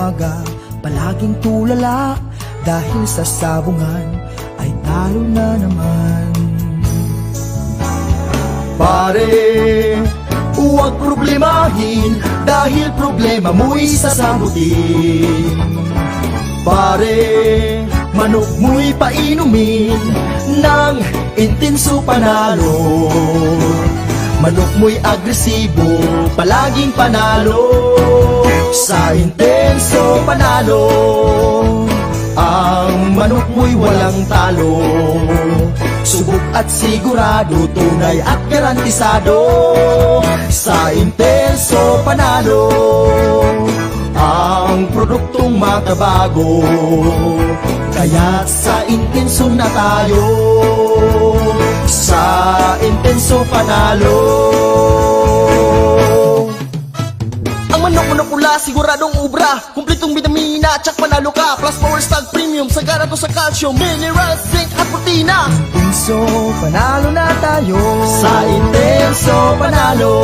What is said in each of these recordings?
umaga, palaging tulala dahil sa sabungan ay talo na naman. Pare, huwag problemahin dahil problema mo'y sasagutin. Pare, manok mo'y painumin ng intenso panalo. Manok mo'y agresibo, palaging panalo. Sa intenso panalo, ang manok mo'y walang talo. Subok at sigurado, tunay at garantisado. Sa intenso panalo, ang produktong makabago. Kaya't sa intenso na tayo, sa intenso panalo. Ang manok pula, siguradong ubra, kumpletong vitamina, tsak panalo ka. Plus power stag premium, sagara to sa calcium, minerals, zinc at protina. Intenso panalo na tayo, sa intenso panalo.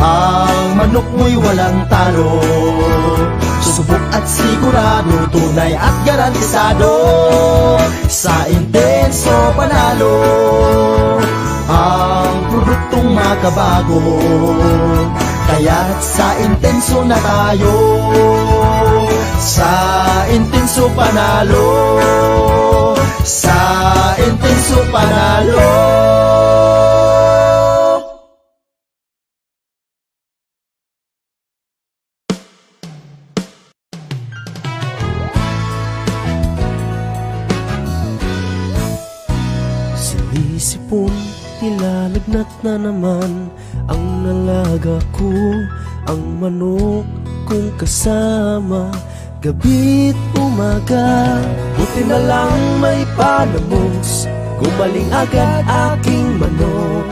Ang manok mo'y walang talo. Subok at sigurado, tunay at garantisado. Sa intenso panalo, ang produktong makabago. Kaya't sa intenso na tayo, sa intenso panalo. Sa intenso panalo. Sinisipon, nilalagnat na naman ang nalaga ko, ang manok kong kasama, gabi't umaga. Buti na lang may panamos, gumaling agad aking manok.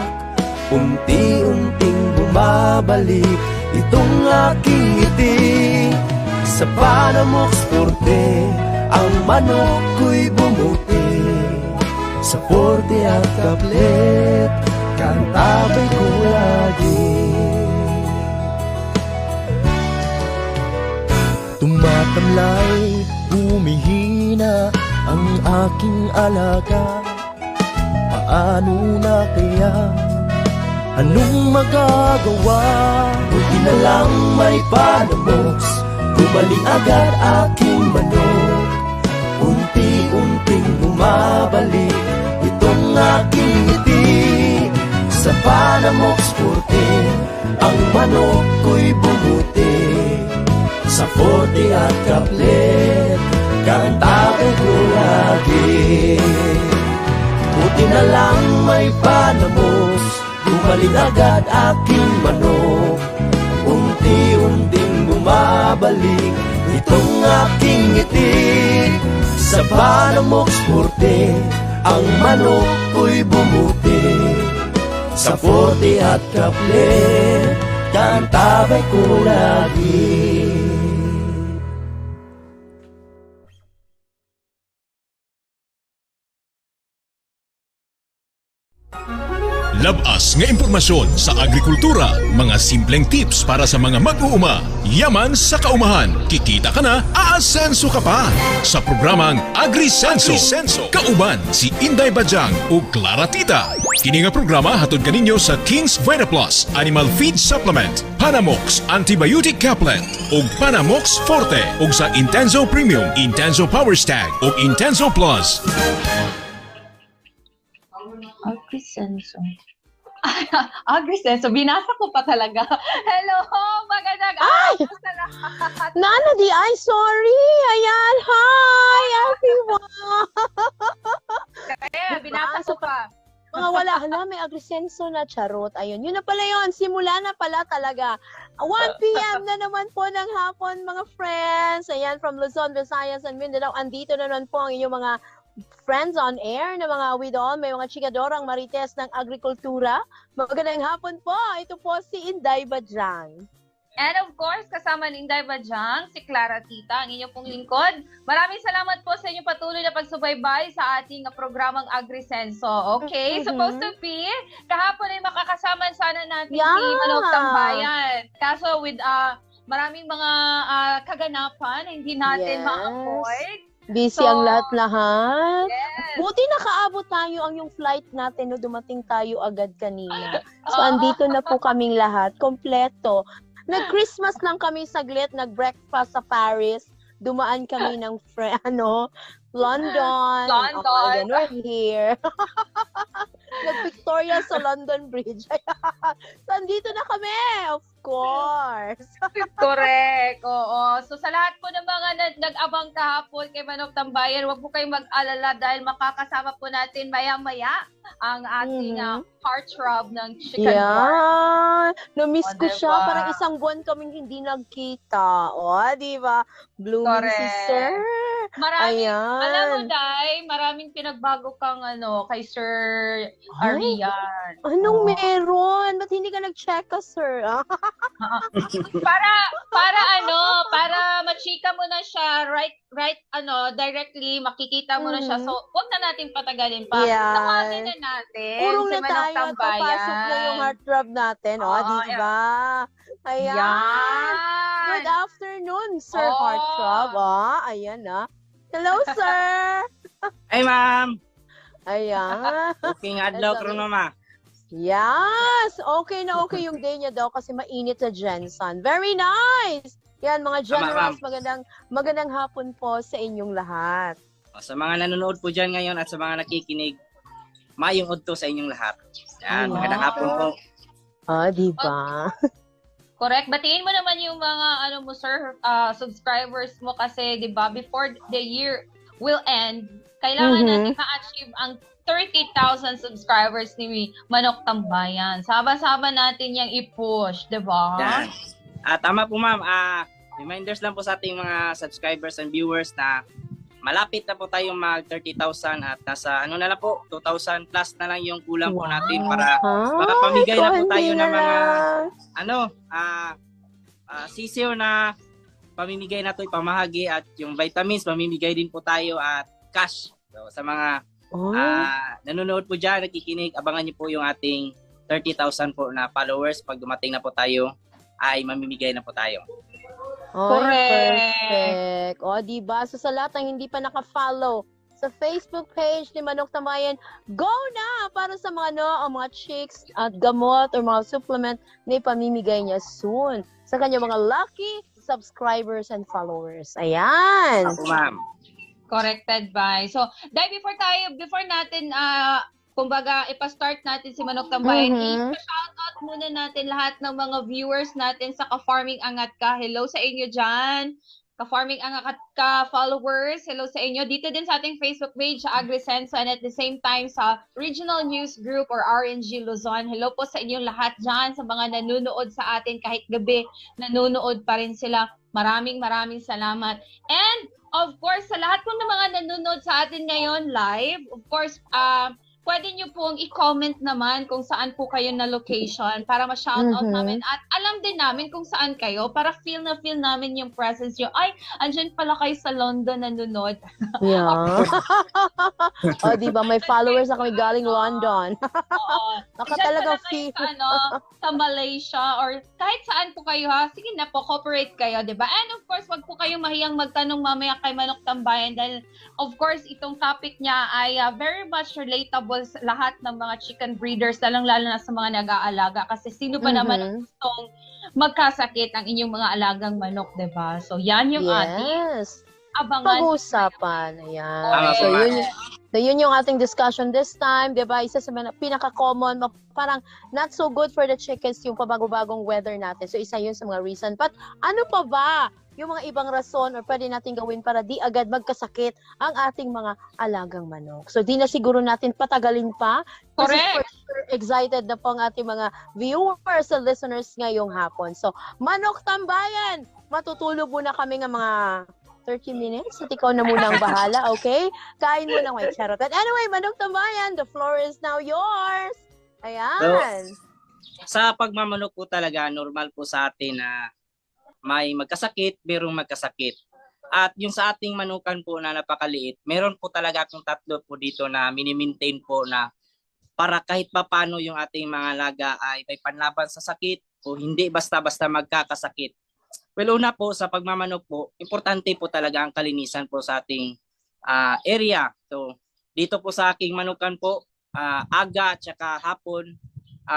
Unti-unting bumabalik itong aking ngiti. Sa panamok sporte, ang manok ko'y bumuti. Sa porte at kaplet, kantabay ko lagi. Tumatamlay, humihina ang aking alaga. Paano na kaya? Anong magagawa? Buti na lang may panamos, gumaling agad aking manok. Unti-unting bumabalik itong aking ngiti. Sa panamok sporte, ang manok ko'y bumuti. Sa forte at kaplet, kantabay ko lagi. Buti na lang may panamos, gumaling agad aking manok. Unti-unting bumabalik itong aking ngiti. Sa panamok sporte, ang manok ko'y bumuti. Sa forte at kaplet, kantabay ko lagi. Labas nga impormasyon sa agrikultura, mga simpleng tips para sa mga mag-uuma. Yaman sa kaumahan, kikita ka na, aasenso ka pa. Sa programang AgriSenso, kauban si Inday Bajang ug Clara Tita. Kini nga programa hatod kaninyo sa King's VitaPlus Animal Feed Supplement, Panamox Antibiotic Caplet ug Panamox Forte ug sa Intenso Premium, Intenso Power Stag ug Intenso Plus. AgriSenso. AgriSenso, binasa ko pa talaga. Hello, magandang araw sa lahat. Nana di ay sorry. Ayan, hi everyone. Kaya, binasa ko pa. Mga wala, may AgriSenso na charot. Ayun, yun na pala yun. Simula na pala talaga. 1 p.m. na naman po ng hapon, mga friends. Ayan, from Luzon, Visayas, and Mindanao. Andito na naman po ang inyong mga friends on air na mga with all, may mga chikadorang marites ng agrikultura. Magandang hapon po. Ito po si Inday Bajang. And of course, kasama ni Inday Bajang, si Clara Tita, ang inyong pong lingkod. Maraming salamat po sa inyong patuloy na pagsubaybay sa ating programang AgriSenso. Okay? Supposed to be, kahapon ay makakasama sana natin si Manok Tambayan. Kaso with maraming mga kaganapan na hindi natin Yes. ma-avoid. Busy So, ang lahat-lahat. Yes. Buti nakaabot tayo ang yung flight natin no dumating tayo agad kanina. So Oo. andito na po kaming lahat, kompleto. Nag-Christmas lang kami saglit, nag-breakfast sa Paris. Dumaan kami ng London. London. Oh, and then we're here. Nag-Victoria sa London Bridge. So andito na kami, of course. Correct. Oo. So sa lahat po ng mga nag-abang kahapon kay Manok Tambayan, huwag po kayong mag-alala dahil makakasama po natin maya-maya ang ating heartthrob ng chicken pork. Yeah. Na-miss O, ko siya. diba? Parang isang buwan kaming hindi nagkita. O, di ba? Blooming si Correct. Sir. Maraming, Ayan. alam mo, Day, maraming pinagbago kang kay Sir Arian. Anong Oo. meron? Ba't hindi ka nag-check ka, Sir? Para machika mo na siya directly makikita mo na siya. So, wag na natin patagalin pa. Yeah. Tawagin na natin Urong si na Manok tayo at papasok na yung heartthrob natin. O, Oo, di ba? Ayan. Yan. Good afternoon, Sir Oo. Heartthrob. Ayan na. Hello, Sir. Ay, ma'am. Ayan. Okay nga adlaw karon mama. Yes! Okay na okay yung day niya daw kasi mainit sa Jensen. Very nice! Yan, mga generals, magandang hapon po sa inyong lahat. Sa mga nanonood po dyan ngayon at sa mga nakikinig, mayong udto sa inyong lahat. Yan, magandang hapon po. Di ba? Correct. Batiin mo naman yung mga sir, subscribers mo kasi 'di ba before the year will end, kailangan natin ma-achieve ang 30,000 subscribers ni Manok Tambayan. Saba-saba natin yang i-push, 'di ba? Yan. Tama po ma'am. Reminders lang po sa ating mga subscribers and viewers na malapit na po tayong mag 30,000 at nasa na lang po 2,000 plus na lang yung kulang po natin para makapamigay na po tayo ng mga sisiw na pamimigay na ito ipamahagi at yung vitamins pamimigay din po tayo at cash. So, sa mga nanonood po dyan, nakikinig, abangan niyo po yung ating 30,000 po na followers. Pag dumating na po tayo, ay mamimigay na po tayo. Perfect. Diba? So sa lahat ng hindi pa naka-follow sa Facebook page ni Manok Tambayan, go na para sa mga mga chicks at gamot or mga supplement na ipamimigay niya soon sa kanya mga lucky subscribers and followers. Ayan. Ako ma'am. Corrected by. So, dahil before natin kumbaga, ipa-start natin si Manok Tambayan. I-shoutout muna natin lahat ng mga viewers natin sa Ka-Farming Angat Ka. Hello sa inyo dyan. Ka-Farming Angat Ka followers. Hello sa inyo. Dito din sa ating Facebook page, sa AgriSenso, and at the same time sa Regional News Group or RNG Luzon. Hello po sa inyong lahat dyan, sa mga nanonood sa atin kahit gabi. Nanonood pa rin sila. Maraming salamat. And, of course, sa lahat po ng mga nanonood sa atin ngayon live, of course, pwede nyo pong i-comment naman kung saan po kayo na location para ma-shoutout namin. At alam din namin kung saan kayo para feel namin yung presence nyo. Ay, andyan pala kayo sa London nanonood. Yeah. Diba? May followers na kami galing London. Oo. Talagang Kayo feel. sa Malaysia or kahit saan po kayo ha. Sige na po, cooperate kayo, diba? And of course, wag po kayong mahiyang magtanong mamaya kay Manok Tambayan dahil of course, itong topic niya ay very much relatable sa lahat ng mga chicken breeders, lalo na sa mga nag-aalaga. Kasi sino pa naman ang gustong magkasakit ang inyong mga alagang manok, diba? So, yan yung ating abangan. Pag-uusapan. Ayan. Okay. So, yun yung ating discussion this time. Diba? Isa sa mga pinaka-common, parang not so good for the chickens yung pabago-bagong weather natin. So, isa yun sa mga reason. But, ano pa ba yung mga ibang rason or pwede natin gawin para di agad magkasakit ang ating mga alagang manok? So, di na siguro natin patagalin pa. Kasi Correct. for sure, excited na po ang ating mga viewers and listeners ngayong hapon. So, Manok Tambayan, matutulog muna kami ng mga 30 minutes at ikaw na muna ang bahala, okay? Kain muna may charot. And anyway, Manok Tambayan, the floor is now yours. Ayan. Sa pagmamanok po talaga, normal po sa atin na may magkasakit, merong magkasakit. At yung sa ating manukan po na napakaliit, meron po talaga akong tatlo po dito na mini-maintain po na para kahit papano yung ating mga alaga ay may panlaban sa sakit o hindi basta-basta magkakasakit. Well, una po sa pagmamanok po, importante po talaga ang kalinisan po sa ating area. So, dito po sa aking manukan po, aga at saka hapon,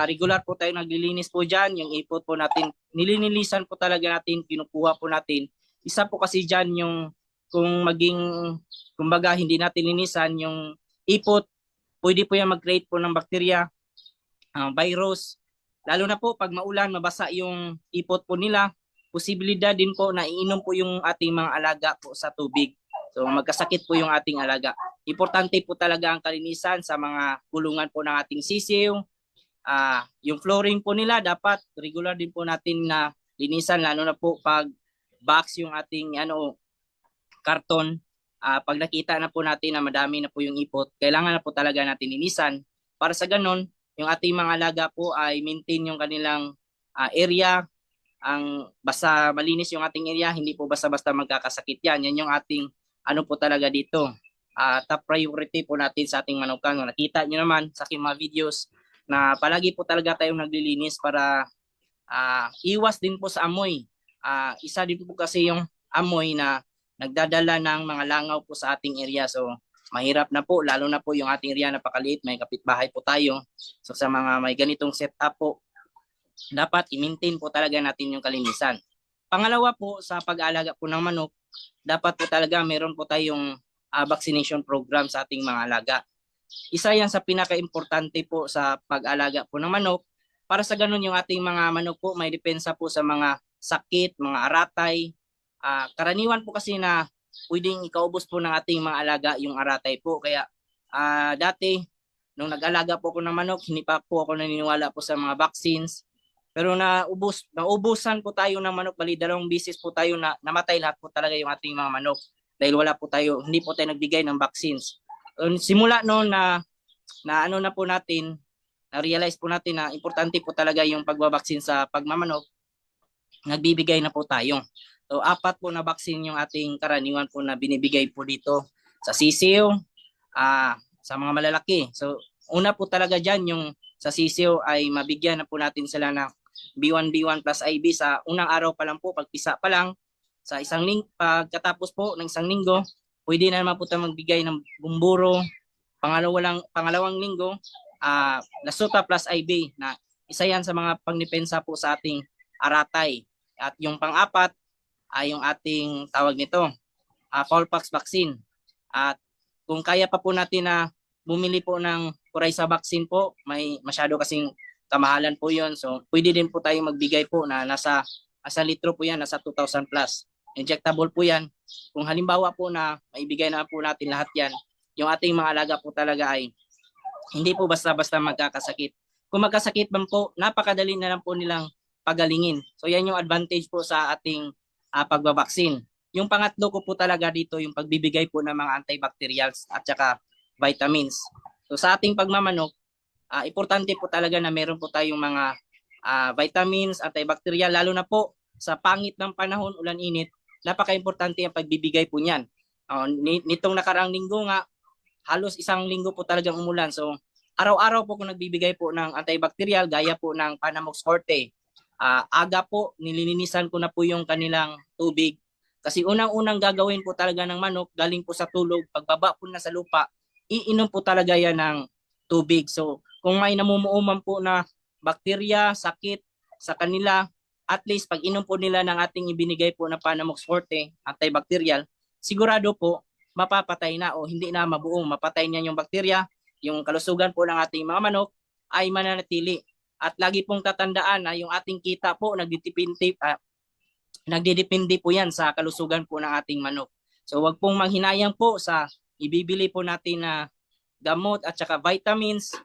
regular po tayo naglilinis po dyan. Yung ipot po natin, nilinilisan po talaga natin, kinukuha po natin. Isa po kasi dyan yung kung maging, kumbaga hindi natin linisan yung ipot, pwede po yan mag-create po ng bacteria, virus. Lalo na po pag maulan, mabasa yung ipot po nila, posibilidad din po na iinom po yung ating mga alaga po sa tubig. So magkasakit po yung ating alaga. Importante po talaga ang kalinisan sa mga kulungan po ng ating sisiw. Yung flooring po nila dapat regular din po natin na linisan, lalo na po pag box yung ating karton. Pag nakita na po natin na madami na po yung ipot, kailangan na po talaga natin linisan para sa ganon yung ating mga alaga po ay maintain yung kanilang area. Ang basta malinis yung ating area, hindi po basta-basta magkakasakit yan. Yan yung ating po talaga dito. Top priority po natin sa ating manukan. Nakita nyo naman sa aking mga videos na palagi po talaga tayong naglilinis para iwas din po sa amoy. Isa din po kasi yung amoy na nagdadala ng mga langaw po sa ating area. So mahirap na po, lalo na po yung ating area napakaliit, may kapitbahay po tayo. So sa mga may ganitong setup po, dapat i-maintain po talaga natin yung kalinisan. Pangalawa po, sa pag-aalaga po ng manok, dapat po talaga meron po tayong vaccination program sa ating mga alaga. Isa yan sa pinaka-importante po sa pag-aalaga po ng manok. Para sa ganun yung ating mga manok po, may depensa po sa mga sakit, mga aratay. Karaniwan po kasi na pwedeng ikaubos po ng ating mga alaga yung aratay po. Kaya dati, nung nag-alaga po ako ng manok, hindi pa po ako naniniwala po sa mga vaccines. Pero naubusan po tayo ng manok, bali 2 beses po tayo na namatay lahat po talaga yung ating mga manok dahil wala po tayo, hindi po tayo nagbigay ng vaccines. Simula noon na po natin, na-realize po natin na importante po talaga yung pagbabaksin sa pagmamanok, nagbibigay na po tayo. So 4 po na vaccine yung ating karaniwan po na binibigay po dito sa sisiw, sa mga malalaki. So una po talaga dyan yung sa sisiw ay mabigyan na po natin sila ng B1 plus IB sa unang araw pa lang po, pagpisa pa lang. Sa pagkatapos po ng isang linggo, pwede na naman po tayo magbigay ng bumburo. Pangalawang linggo, Lasuta plus IB na isa yan sa mga pangdepensa po sa ating aratay. At yung pang-4 ay yung ating tawag nito, Cowpox vaccine. At kung kaya pa po natin na bumili po ng Coryza vaccine po, may masyado kasing kamahalan po yon. So pwede din po tayo magbigay po na nasa litro po yan, nasa 2,000 plus. Injectable po yan. Kung halimbawa po na maibigay na po natin lahat yan, yung ating mga alaga po talaga ay hindi po basta-basta magkakasakit. Kung magkasakit man po, napakadali na lang po nilang pagalingin. So yan yung advantage po sa ating pagbabaksin. Yung pangatlo ko po talaga dito, yung pagbibigay po ng mga antibacterials at saka vitamins. So sa ating pagmamanok, importante po talaga na meron po tayong mga vitamins, antibacterial, lalo na po sa pangit ng panahon, ulan-init, napaka-importante ang pagbibigay po niyan. Nitong nakaraang linggo nga, halos 1 linggo po talagang umulan. So araw-araw po kung nagbibigay po ng antibacterial, gaya po ng Panamox Forte. Aga po, nililinisan ko na po yung kanilang tubig. Kasi unang-unang gagawin po talaga ng manok, galing po sa tulog, pagbaba po na sa lupa, iinom po talaga yan ng tubig. So kung may namumuuman po na bakterya, sakit sa kanila, at least pag inom po nila ng ating ibinigay po na Panamox Forte, antibacterial, sigurado po mapapatay na o hindi na mabuong mapatay niya yung bakterya, yung kalusugan po ng ating mga manok ay mananatili. At lagi pong tatandaan na yung ating kita po nagdidepende po yan sa kalusugan po ng ating manok. So wag pong manghinayang po sa ibibili po natin na gamot at saka vitamins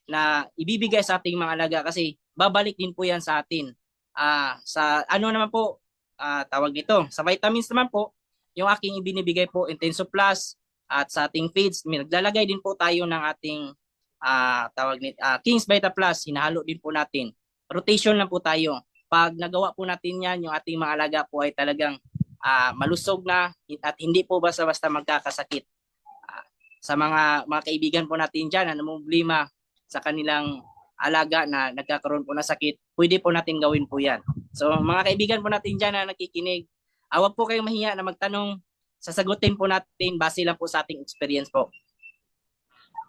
na ibibigay sa ating mga alaga kasi babalik din po yan sa atin. Sa naman po, tawag nito, sa vitamins naman po, yung aking ibinibigay po, Intenso Plus, at sa ating feeds, naglalagay din po tayo ng ating King's Vita Plus, hinahalo din po natin. Rotation lang po tayo. Pag nagawa po natin yan, yung ating mga alaga po ay talagang malusog na at hindi po basta-basta magkakasakit. Sa mga kaibigan po natin dyan na namumblima sa kanilang alaga na nagkakaroon po ng sakit, pwede po natin gawin po yan. So mga kaibigan po natin dyan na nakikinig, wag po kayong mahiya na magtanong, sasagutin po natin base lang po sa ating experience po.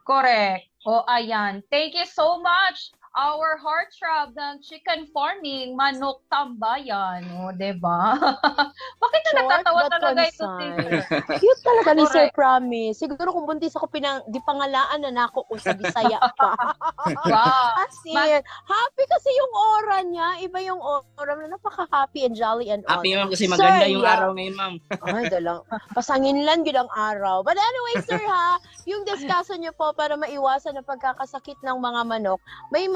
Correct. O, ayan. Thank you so much. Our heartthrob ng chicken farming, Manok Tambayan. O, diba? Bakit na Short natatawa but talaga ito, concise. sister? Cute talaga ni Sir Correct. Promise. Siguro kung buntis ako, di pangalaan na nako kung sa Bisaya pa. Wow. As in, happy kasi yung aura niya. Iba yung aura na napaka-happy and jolly and all. Happy ma'am kasi maganda Sir, yung yeah. araw ngayon ma'am. Ay, dalang. Pasangin lang yun ang araw. But anyway, sir ha, yung discussion niyo po para maiwasan ang pagkakasakit ng mga manok, may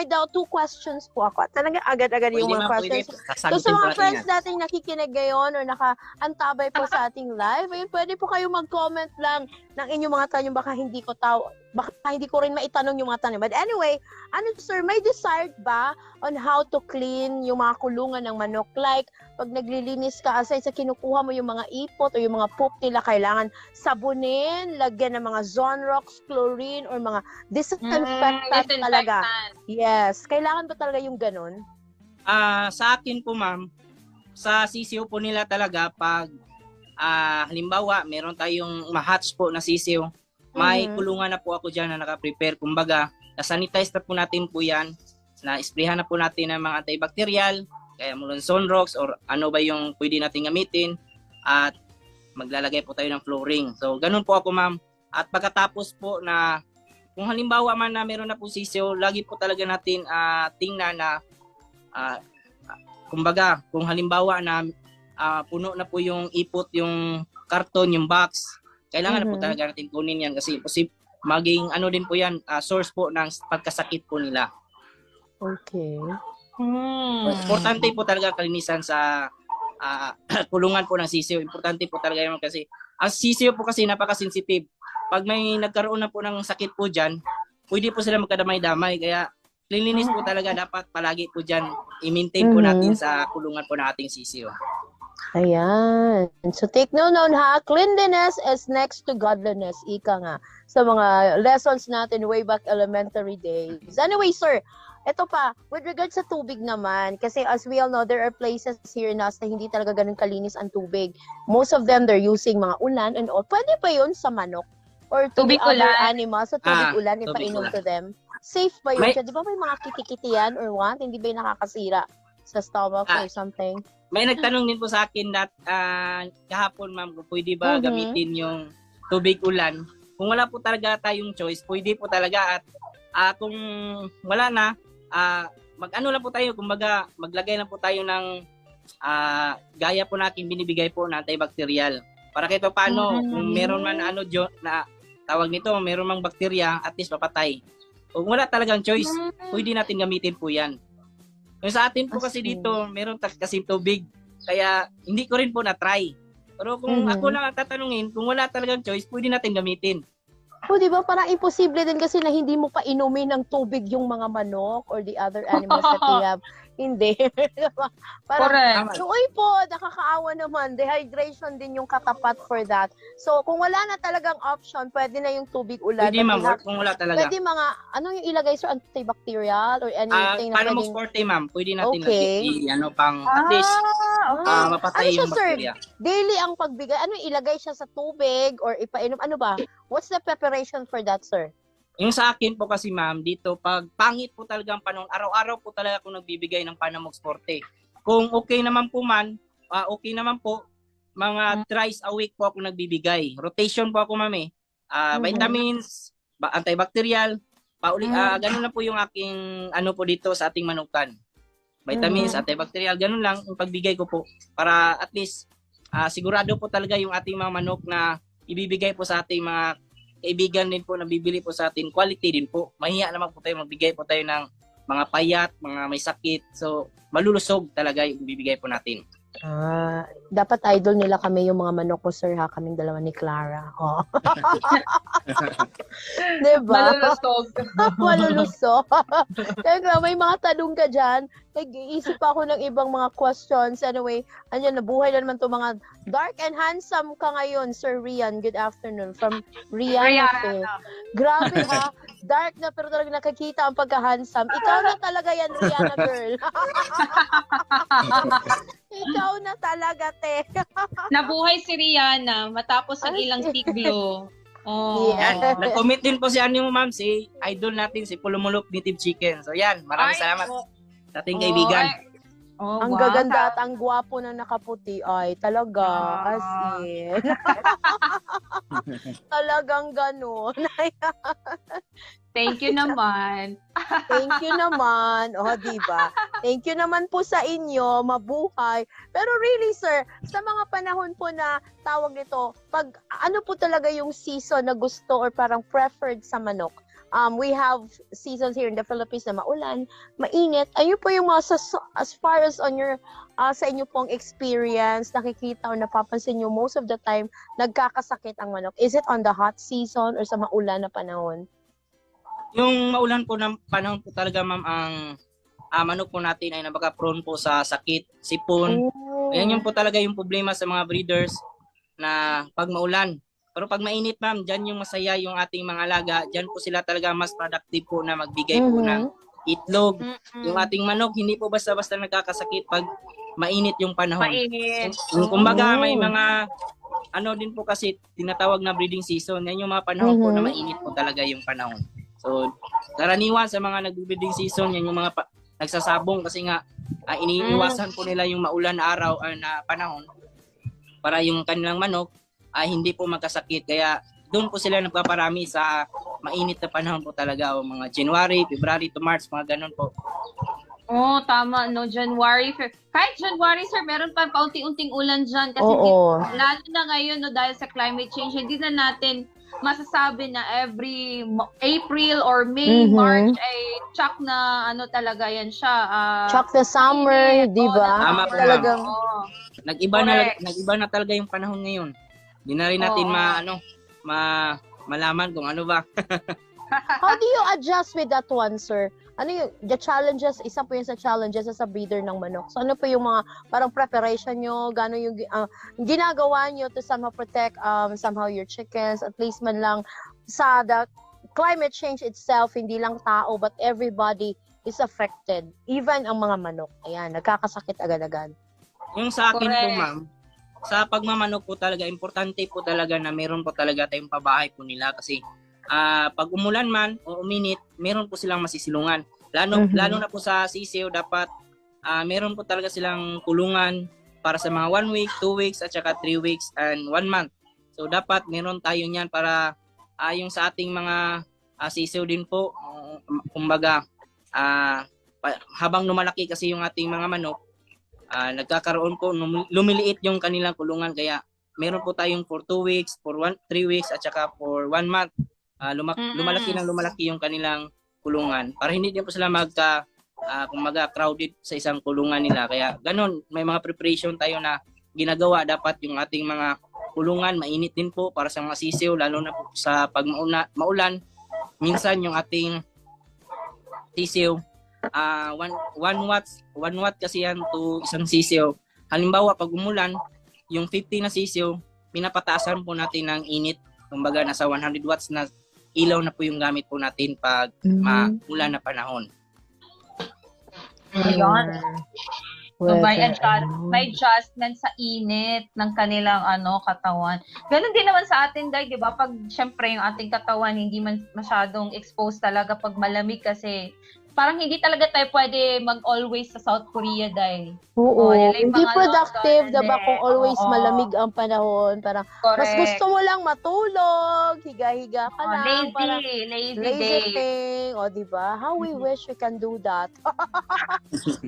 daw 2 questions po ako. Talaga agad-agad yung mga questions. So sa mga friends natin nakikinig ngayon or naka-antabay po sa ating live, ayun, pwede po kayo mag-comment lang ng inyong mga tanong. Baka hindi ko rin maitanong yung mga tanong. But anyway, ano sir, may desired ba on how to clean yung mga kulungan ng manok? Like, pag naglilinis ka, aside sa kinukuha mo yung mga ipot o yung mga poop nila, kailangan sabunin, lagyan ng mga Zonrox, chlorine, or mga disinfectant talaga. Yes. Kailangan ba talaga yung ganun? Sa akin po ma'am, sa sisiw po nila talaga pag halimbawa meron tayong ma-hatch po na sisiw, may kulungan na po ako dyan na naka-prepare. Kumbaga, na-sanitize na po natin po yan, na-sprayhan na po natin ng mga antibacterial, kaya mula Zonrox or ano ba yung pwede natin gamitin, at maglalagay po tayo ng flooring. So, ganun po ako ma'am. At pagkatapos po na, kung halimbawa man na meron na po sisiw, lagi po talaga natin tingnan na, kumbaga, kung halimbawa na puno na po yung ipot, yung karton, yung box, kailangan na po talaga natin kunin yan kasi maging ano din po yan, source po ng pagkasakit po nila. Okay. Importante po talaga kalinisan sa kulungan po ng sisiw. Importante po talaga yun kasi ang sisiw po kasi napaka-sensitive. Pag may nagkaroon na po ng sakit po dyan, pwede po sila magkadamay-damay. Kaya cleanliness po talaga dapat palagi po dyan i-maintain po natin sa kulungan po ng ating sisiw. Ayan. So take note ha, cleanliness is next to godliness. Ika nga sa mga lessons natin way back elementary days. Anyway, sir, ito pa, with regards sa tubig naman, kasi as we all know, there are places here in us na hindi talaga ganun kalinis ang tubig. Most of them, they're using mga ulan and all. Pwede pa yun sa manok? Or to Tubig the other ulan. animals, sa tubig ulan, tubig ipainom ulan. to them? Safe ba yun? May- Di ba may mga kitikiti yan or what? Hindi ba yung nakakasira sa stomach or something? May nagtanong din po sa akin that kahapon ma'am, kung pwede ba gamitin yung tubig ulan. Kung wala po talaga tayong choice, pwede po talaga at kung wala na, mag-ano lang po tayo, kumbaga maglagay lang po tayo ng gaya po natin binibigay po na antibacterial. Para kahit paano, kung meron man na tawag nito, meron mang bakterya, at least papatay. Kung wala talagang choice, pwede natin gamitin po yan. Yung sa atin po kasi dito, meron kasi tubig, kaya hindi ko rin po na-try. Pero kung ako lang ang tatanungin, kung wala talagang choice, pwede natin gamitin. Oh, di ba? Parang imposible din kasi na hindi mo pa inumin ng tubig yung mga manok or the other animals that we have. Hindi. Diba? Parang, Correct. uy po, nakakaawa naman. Dehydration din yung katapat for that. So, kung wala na talagang option, pwede na yung tubig ulan. Pwede ma'am, kung wala talaga. Pwede mga, ano yung ilagay sa antibacterial or anything na Para pwedeng... mag-forte ma'am, pwede natin Okay. pang at least Ano mapatay siya, yung sir? bakterya. Daily ang pagbigay. Ano ilagay siya sa tubig or ipainom? Ano ba? What's the preparation for that, sir? Yung sa akin po kasi ma'am, dito pag pangit po talaga ang panahon, araw-araw po talaga ako nagbibigay ng Panamox Forte. Kung okay naman po man, okay naman po, mga thrice a week po ako nagbibigay. Rotation po ako ma'am eh. Vitamins, antibacterial, ganun lang po yung aking ano po dito sa ating manukan. Vitamins, antibacterial, ganun lang yung pagbigay ko po. Para at least sigurado po talaga yung ating mga manok na ibibigay po sa ating mga kaibigan din po na bibili po sa atin, quality din po. Mahiya naman po tayo, magbigay po tayo ng mga payat, mga may sakit. So, malulusog talaga yung bibigay po natin. Dapat idol nila kami yung mga manok ko, sir, ha? Kaming dalawa ni Clara. Oh. Diba? Malulusog. Malulusog. Kaya may mga tanong ka dyan. Nag-iisip ako ng ibang mga questions. Anyway, andyan, nabuhay na naman to mga dark and handsome ka ngayon, Sir Rian. Good afternoon. From Rihanna. Grabe ha. Dark na pero talaga nakikita ang pagka-handsome. Ikaw na talaga yan, Rihanna girl. Ikaw na talaga, te. Nabuhay si Rihanna matapos ang ilang siglo. Oh. Yeah. Yan, nag-comment din po si ano mo, ma'am, si idol natin, si Pulumulok Native Chicken. So yan, maraming salamat sa ating kaibigan. Ang gaganda at ang gwapo na nakaputi ay talaga, as in. Talagang ganun. Thank you naman. Thank you naman. O, diba? Thank you naman po sa inyo. Mabuhay. Pero really, sir, sa mga panahon po na tawag nito, pag ano po talaga yung season na gusto or parang preferred sa manok? We have seasons here in the Philippines na maulan, mainit. Ayun po yung mga as far as on your sa inyo pong experience, nakikita o napapansin nyo most of the time nagkakasakit ang manok. Is it on the hot season or sa maulan na panahon? Yung maulan po ng panahon po talaga, ma'am, ang manok po natin ay napaka-prone po sa sakit, sipon. Oh. Ayan yung po talaga yung problema sa mga breeders na pag maulan. Pero pag mainit, ma'am, dyan yung masaya yung ating mga alaga. Dyan po sila talaga mas productive po na magbigay po ng itlog. Yung ating manok, hindi po basta-basta nagkakasakit pag mainit yung panahon. Mainit. Kumbaga, may mga ano din po kasi tinatawag na breeding season. Yan yung mga panahon po na mainit po talaga yung panahon. So, karaniwan sa mga nag-breeding season, yan yung mga nagsasabong kasi nga iniiwasan po nila yung maulan na araw na panahon para yung kanilang manok ay hindi po magkasakit. Kaya doon po sila nagpaparami sa mainit na panahon po talaga o mga January, February to March, mga ganun po. Oh, tama, no, January. Kahit January, sir, meron pa paunti-unting ulan dyan. Kasi lalo na ngayon, no, dahil sa climate change, hindi na natin masasabi na every April or May, March ay tsak na ano talaga yan siya. Tsak na summer, di ba? Tama po, Talagang Nag-iba na talaga yung panahon ngayon. Hindi na rin natin malaman kung ano ba. How do you adjust with that one, sir? Ano yung the challenges, isa po yung sa challenges sa breeder ng manok. So ano po yung mga parang preparation nyo, gano'n yung ginagawa nyo to somehow protect somehow your chickens, at least man lang sa the climate change itself, hindi lang tao but everybody is affected. Even ang mga manok. Ayan, nagkakasakit agad-agad. Yung sa akin po, ma'am, sa pagmamanok po talaga, importante po talaga na meron po talaga tayong pabahay po nila kasi pag umulan man o uminit, meron po silang masisilungan. Lalo na po sa sisiw, dapat meron po talaga silang kulungan para sa mga 1 week, 2 weeks, at saka 3 weeks and 1 month. So dapat meron tayo niyan para yung sa ating mga sisiw din po, kumbaga habang lumalaki kasi yung ating mga manok, nagkakaroon po, lumiliit yung kanilang kulungan. Kaya meron po tayong for 2 weeks, for 3 weeks, at saka for 1 month. Lumalaki yung kanilang kulungan para hindi din po sila kumbaga crowded sa isang kulungan nila. Kaya ganun, may mga preparation tayo na ginagawa. Dapat yung ating mga kulungan mainit din po para sa mga sisiw, lalo na po sa pag maulan. Minsan yung ating sisiw 1 watt kasi yan to isang sisiw. Halimbawa pag umulan, yung 50 na sisiw, pinapataasan po natin ng init. Kumbaga nasa 100 watts na ilaw na po yung gamit po natin pag maulan na panahon. Ayun. So, may adjustment sa init ng kanilang katawan. Ganun din naman sa atin, Day, di ba? Pag syempre yung ating katawan hindi man masyadong exposed talaga pag malamig kasi parang hindi talaga tayo pwede mag-always sa South Korea, Day. Oo, hindi productive, diba, kung always malamig ang panahon. Parang, mas gusto mo lang matulog, higa-higa ka lang. Lazy thing. O, diba? How we wish we can do that.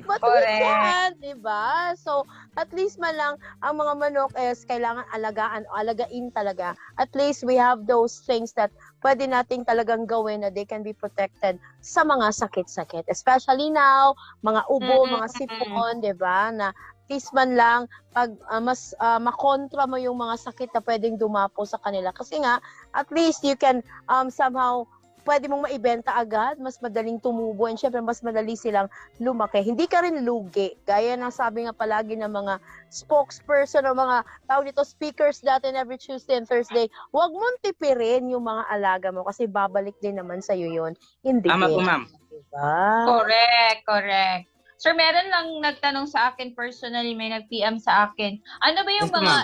But we can't, diba? So, at least man lang, ang mga manok is kailangan alagain talaga. At least we have those things that pwede nating talagang gawin na they can be protected sa mga sakit-sakit. Especially now, mga ubo, mga sipon, di ba? Na least man lang pag mas makontra mo yung mga sakit na pwedeng dumapo sa kanila. Kasi nga, at least you can somehow pwede mong maibenta agad, mas madaling tumubo, and syempre mas madali silang lumaki. Hindi ka rin lugi. Gaya ng sabi nga palagi ng mga spokesperson o mga tawag nito speakers natin every Tuesday and Thursday, huwag mong tipirin yung mga alaga mo kasi babalik din naman sa'yo yun. Hindi. Tama po, ma'am. Diba? Correct. Sir, meron lang nagtanong sa akin personally, may nag-PM sa akin. Ano ba yung Yes, mga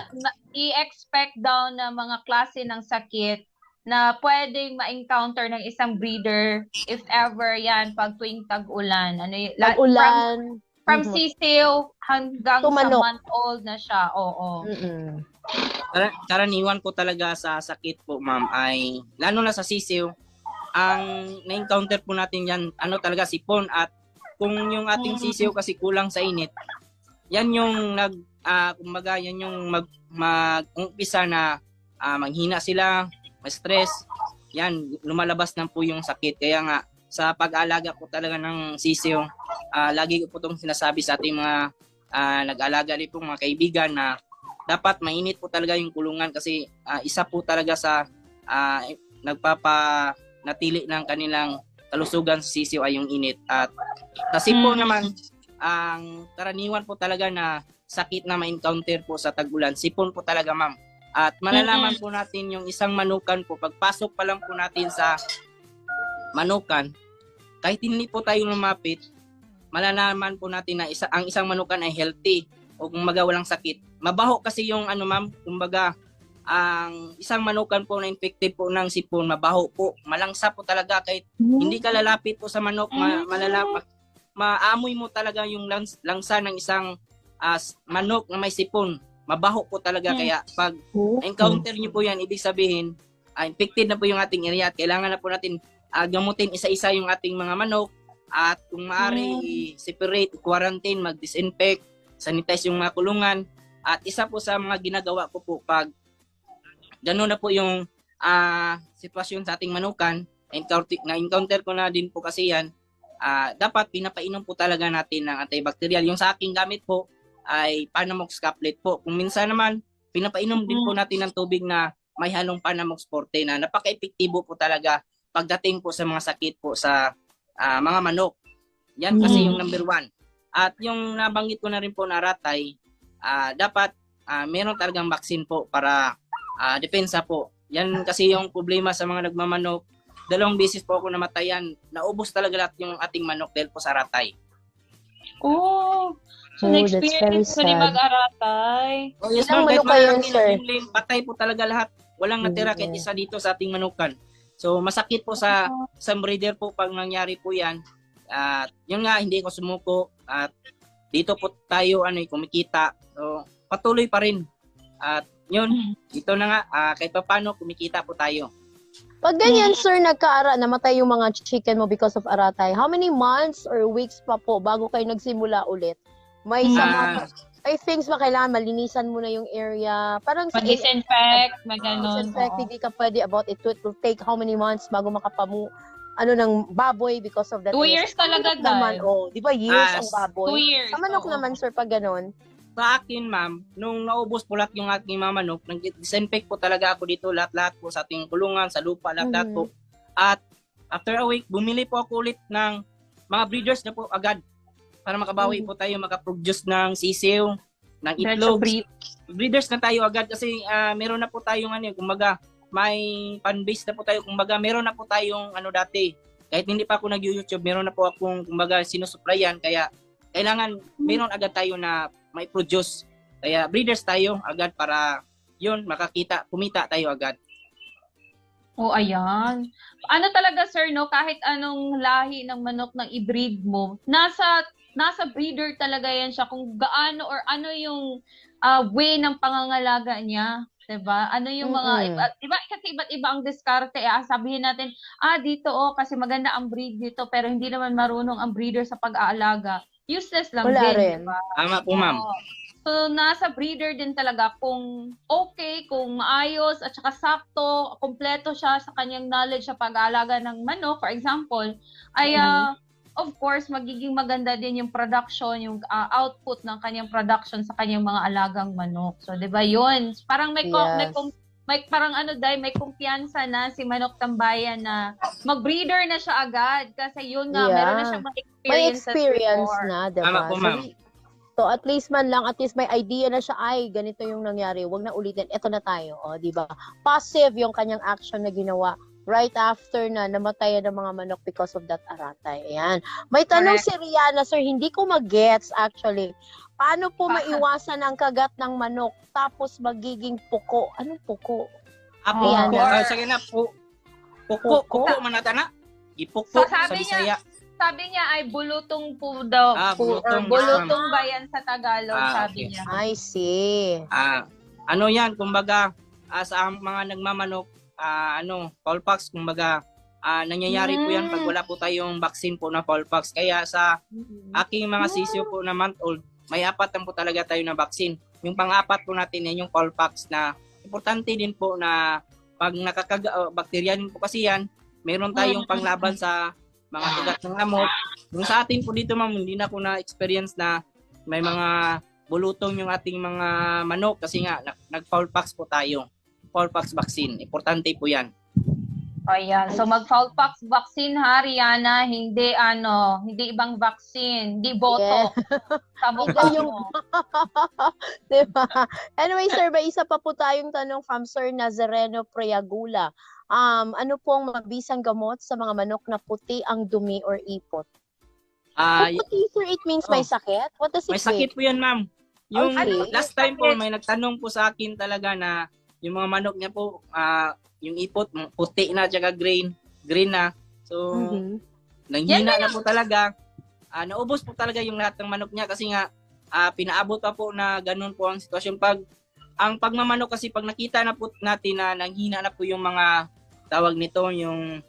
i-expect daw na mga klase ng sakit na pwedeng ma-encounter ng isang breeder if ever yan pag tuwing tag-ulan? Ano yung, Pag-ulan. from sisiw hanggang To sa manok. month-old na siya. Oo. Karaniwan po talaga sa sakit po, ma'am, ay lalo na sa sisiw, ang na-encounter po natin yan, ano talaga, sipon. At kung yung ating sisiw kasi kulang sa init, yan yung kumbaga, yan yung mag-umpisa na manghina sila, ma-stress, yan, lumalabas na po yung sakit. Kaya nga, sa pag-aalaga po talaga ng sisiw, lagi ko po itong sinasabi sa ating mga nag-aalaga rin po mga kaibigan na dapat mainit po talaga yung kulungan kasi isa po talaga sa nagpapanatili ng kanilang kalusugan sa sisiw ay yung init. At kasi po naman, ang karaniwan po talaga na sakit na ma-encounter po sa tag-ulan, sipon po talaga, ma'am. At malalaman po natin yung isang manukan po, pagpasok pa lang po natin sa manukan, kahit hindi po tayo lumapit, malalaman po natin na ang isang manukan ay healthy o kumbaga walang sakit. Mabaho kasi yung ma'am, kumbaga ang isang manukan po na infected po ng sipon, mabaho po, malangsa po talaga kahit hindi ka lalapit po sa manok, maamoy mo talaga yung langsa ng isang manok na may sipon. Mabaho po talaga kaya pag encounter niyo po yan, ibig sabihin infected na po yung ating area at kailangan na po natin gamutin isa-isa yung ating mga manok at kung maaari i-separate, quarantine, mag-disinfect, sanitize yung mga kulungan. At isa po sa mga ginagawa ko po pag gano'n na po yung sitwasyon sa ating manukan, na-encounter ko na din po kasi yan, dapat pinapainom po talaga natin ng antibacterial. Yung sa aking gamit po ay Panamox caplet po. Kung minsan naman, pinapainom din po natin ng tubig na may halong Panamox forte na napaka-epektibo po talaga pagdating po sa mga sakit po sa mga manok. Yan kasi yung number 1. At yung nabanggit ko na rin po na ratay, dapat meron talagang vaccine po para depensa po. Yan kasi yung problema sa mga nagmamanok. 2 beses po ako namatayan. Naubos talaga lahat yung ating manok dahil po sa ratay. So, that's na-experience ko very ni sad. mag-aratay. Oh, yes, Ilang ma'am. Kahit manok kayo, marami sir? na yung patay po talaga lahat. Walang natira kahit isa dito sa ating manukan. So, masakit po sa breeder po pag nangyari po yan. At yun nga, hindi ko sumuko. At dito po tayo kumikita. So, patuloy pa rin. At yun, dito na nga, kahit pa paano, kumikita po tayo. Pag ganyan, sir, namatay yung mga chicken mo because of aratay, how many months or weeks pa po bago kayo nagsimula ulit? May I think ba kailangan malinisan mo na yung area? Parang sa Mag-disinfect, mag-ganon. disinfect, hindi ka pwede about it. It will take how many months bago ng baboy because of that. 2 years talaga, naman, Dal. di ba years ang baboy? 2 years. Sa manok oo. naman, sir, pag ganon. Sa akin, ma'am, nung naubos po lahat yung aking mga manok, nag-disinfect po talaga ako dito, lahat-lahat po sa ating kulungan, sa lupa, lahat-lahat po. At after a week, bumili po ako ulit ng mga breeders na po agad para makabawi po tayo, makaproduce ng sisiw, ng itlog. Breeders na tayo agad kasi meron na po tayong kumbaga, may fan base na po tayo, kumbaga, meron na po tayong dati. Kahit hindi pa ako nag-YouTube, meron na po akong kumbaga sinusuplayan, kaya kailangan meron agad tayo na may produce. Kaya breeders tayo agad para yun, kumita tayo agad. Oh, ayan. Ano talaga, sir, no? Kahit anong lahi ng manok na i-breed mo, nasa breeder talaga yan siya kung gaano or ano yung way ng pangangalaga niya. Diba? Ano yung mga, diba? Kasi iba't iba ang diskarte. Sabihin natin, dito kasi maganda ang breed dito, pero hindi naman marunong ang breeder sa pag-aalaga. Useless lang Wala din, rin. diba? Tama po, ma'am. So, nasa breeder din talaga kung okay, kung maayos, at saka sakto, kompleto siya sa kanyang knowledge sa pag-aalaga ng manok, for example, ay of course, magiging maganda din yung production, yung output ng kanyang production sa kanyang mga alagang manok. So, 'di ba 'yun? Parang may parang may kumpiyansa na si Manok Tambayan na mag-breeder na siya agad kasi yun nga, meron na siyang mga May experiences experience before. na, diba? Tama po, ma'am. So, at least may idea na siya, ay, ganito yung nangyari, wag na ulitin, eto na tayo, di ba? Passive yung kanyang action na ginawa right after na namatayan ng mga manok because of that aratay. Ayan. May tanong Correct. si Rihanna, sir, hindi ko mag-gets actually. Paano po maiwasan ang kagat ng manok tapos magiging puko? Anong puko? Apo, Ayan. sige na po. Puko, Puko? puko manata na. Ipuko So, sa sabi Bisaya. Sabi niya ay bulutong po daw, Bulutong, or bulutong bayan sa Tagalog, sabi okay. niya. I see. Ano yan, kumbaga, sa mga nagmamanok, Cowpox, kumbaga, nangyayari po yan pag wala po tayong vaccine po na Cowpox. Kaya sa aking mga sisyo po na month old, may 4 lang po talaga tayo na vaccine. Yung pang-4 po natin yan, yung Cowpox na importante din po na pag bakterya din po kasi yan, meron tayong panglaban sa mga ugat ng amot. Yung sa atin po dito, ma'am, hindi na ko na-experience na may mga bulutong yung ating mga manok kasi nga nag-Cowpox po tayo. Cowpox vaccine. Importante po yan. Ayan. So mag-Cowpox vaccine ha, Rihanna, hindi ibang vaccine, hindi boto. Sa mukha Yung- mo. Diba? Anyway, sir, may isa pa po tayong tanong from Sir Nazareno Priagula. Ano po ang mabisang gamot sa mga manok na puti ang dumi or ipot? Kung puti, sir, it means may sakit? What does it May mean? sakit po yan, ma'am. Yung Okay. last time po, may nagtanong po sa akin talaga na yung mga manok niya po, yung ipot, puti na, tsaka green na. So, Mhm. nanghina na po talaga. Naubos po talaga yung lahat ng manok niya kasi nga, pinaabot pa po na ganun po ang sitwasyon. Ang pagmamanok kasi pag nakita na po natin na nanghina na po yung mga tawag nito, yung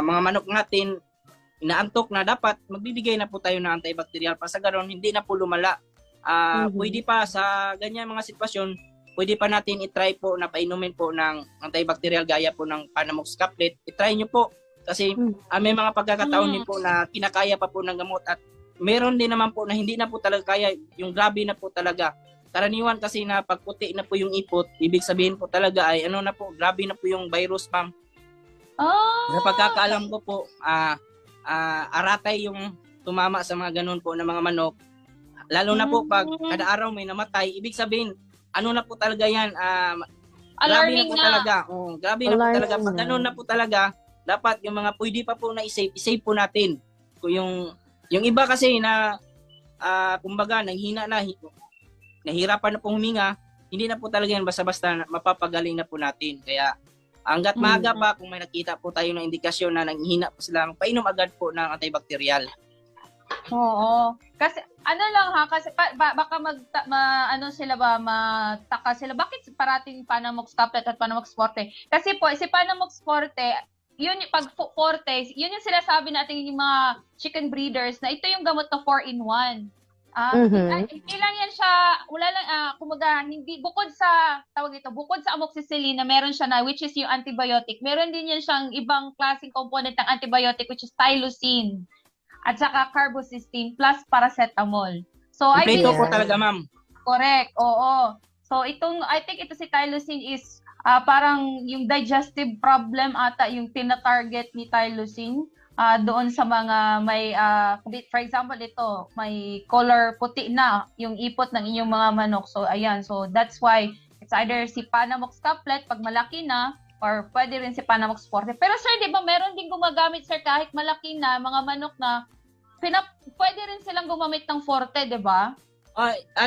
mga manok natin, inaantok na dapat magbibigay na po tayo ng antibacterial para sa ganoon hindi na po lumala. Pwede pa sa ganyan mga sitwasyon, pwede pa natin i-try po na painumin po ng antibacterial gaya po ng Panamox Caplet. I-try nyo po kasi may mga pagkakataon din po na kinakaya pa po ng gamot at meron din naman po na hindi na po talaga kaya, yung grabe na po talaga. Karaniwan kasi na pagputi na po yung ipot, ibig sabihin po talaga ay grabe na po yung virus, ma'am. Sa pagkakaalam ko po, aratay yung tumama sa mga ganun po na mga manok. Lalo na po pag kada araw may namatay, ibig sabihin, na po talaga yan, grabe na Alarming po na. talaga. Grabe na po Alarming talaga. Pag na. ganun na po talaga, dapat yung mga pwede pa po na i-save po natin. Kung yung iba kasi na, kumbaga, nanghina na, nahirapan na pong huminga, hindi na po talaga yan basta-basta mapapagaling na po natin. Kaya, hanggat maaga pa, kung may nakita po tayo ng indikasyon na nanghina po sila, painom agad po ng antibacterial. Oo. Kasi kasi baka mataka sila. Bakit parating Panamox Caplet at Panamox Forte? Kasi po si Panamox Forte, yun pag Forte, yun yung sinasabi natin yung mga chicken breeders na ito yung gamot na 4-in-1. Hindi lang yan siya, wala lang, kumaga, hindi, bukod sa amoxicillin na meron siya na, which is yung antibiotic, meron din yan siyang ibang klaseng component ng antibiotic, which is tylosin, at saka carbocysteine, plus paracetamol. So, I Kompleto believe, po talaga, ma'am. correct, oo. So, I think ito si tylosin is, parang yung digestive problem ata yung tina-target ni tylosin. Doon sa mga may, for example, ito, may color puti na yung ipot ng inyong mga manok. So, ayan. So, that's why it's either si Panamox Caplet pag malaki na or pwede rin si Panamox Forte. Pero sir, di ba meron din gumagamit, sir, kahit malaki na, mga manok na, pwede rin silang gumamit ng Forte, di ba?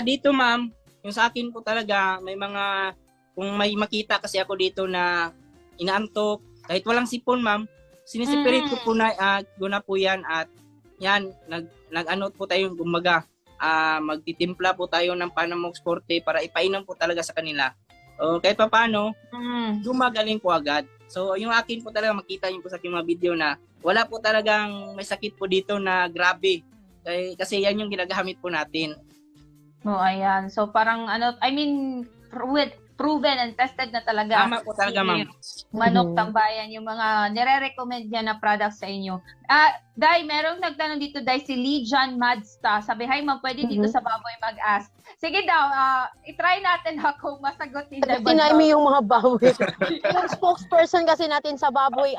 Dito, ma'am, yung sa akin po talaga, may mga, kung may makita kasi ako dito na inaantok, kahit walang sipon, ma'am, sinisiperate ko po na guna po yan at yan, nag-ano po tayo, gumaga, magtitimpla po tayo ng Panamox Forte para ipainom po talaga sa kanila. Kahit pa paano, gumagaling po agad. So, yung akin po talaga, makita niyo po sa aking mga video na wala po talagang may sakit po dito na grabe. Kasi yan yung ginagamit po natin. Ayan. So, parang, proven and tested na talaga. Tama po talaga, ma'am. Manok Tambayan, yung mga nire-recommend niya na products sa inyo. Day, merong nagtanong dito, Day, si Lee John Madsta. Sabi, hi ma'am, pwede dito sa Baboy mag-ask. Sige daw, itry natin kung masagot ni Day. Tinay yung mga baboy. Yung spokesperson kasi natin sa baboy,